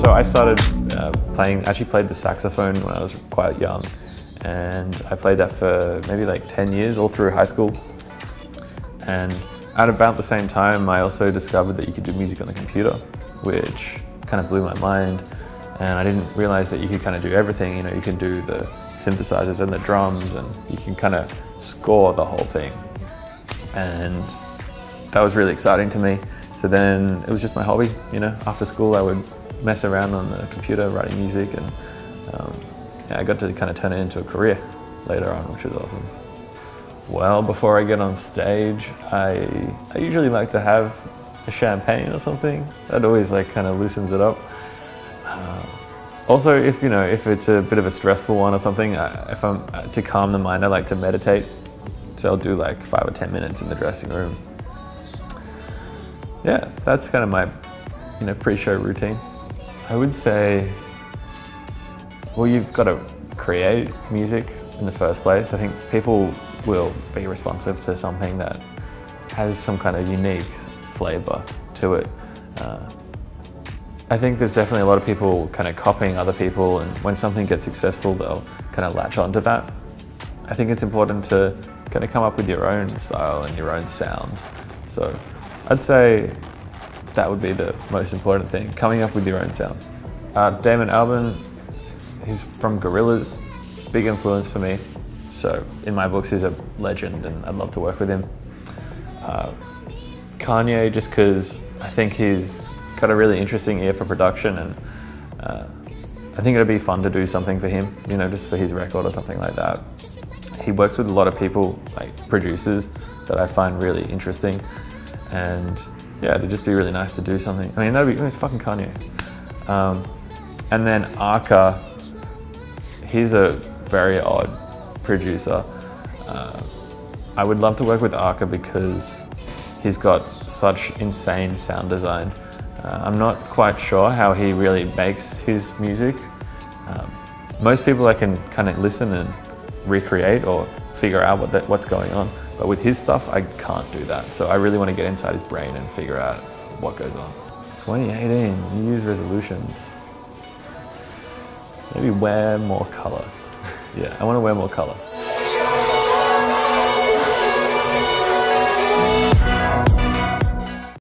So I started actually played the saxophone when I was quite young, and I played that for maybe like 10 years, all through high school. And at about the same time, I also discovered that you could do music on the computer, which kind of blew my mind. And I didn't realize that you could kind of do everything. You know, you can do the synthesizers and the drums, and you can kind of score the whole thing. And that was really exciting to me. So then it was just my hobby. You know, after school I would mess around on the computer writing music, and yeah, I got to kind of turn it into a career later on, which was awesome. Well, before I get on stage, I usually like to have a champagne or something. That always like kind of loosens it up. Also, if it's a bit of a stressful one or something, if I'm to calm the mind, I like to meditate. So I'll do like 5 or 10 minutes in the dressing room. Yeah, that's kind of my pre-show routine. I would say, well, you've got to create music in the first place. I think people will be responsive to something that has some kind of unique flavor to it. I think there's definitely a lot of people kind of copying other people, and when something gets successful, they'll kind of latch onto that. I think it's important to kind of come up with your own style and your own sound. So I'd say that would be the most important thing, coming up with your own sound. Damon Albarn, he's from Gorillaz, big influence for me. So in my books, he's a legend, and I'd love to work with him. Kanye, just because I think he's got a really interesting ear for production, and I think it'd be fun to do something for him, just for his record or something like that. He works with a lot of people, like producers, that I find really interesting, and yeah, it'd just be really nice to do something. I mean, it's fucking Kanye. And then Arca, he's a very odd producer. I would love to work with Arca because he's got such insane sound design. I'm not quite sure how he really makes his music. Most people I can kind of listen and recreate or figure out what's going on, but with his stuff I can't do that. So I really want to get inside his brain and figure out what goes on. 2018, New Year's resolutions. Maybe wear more color. Yeah, I want to wear more color.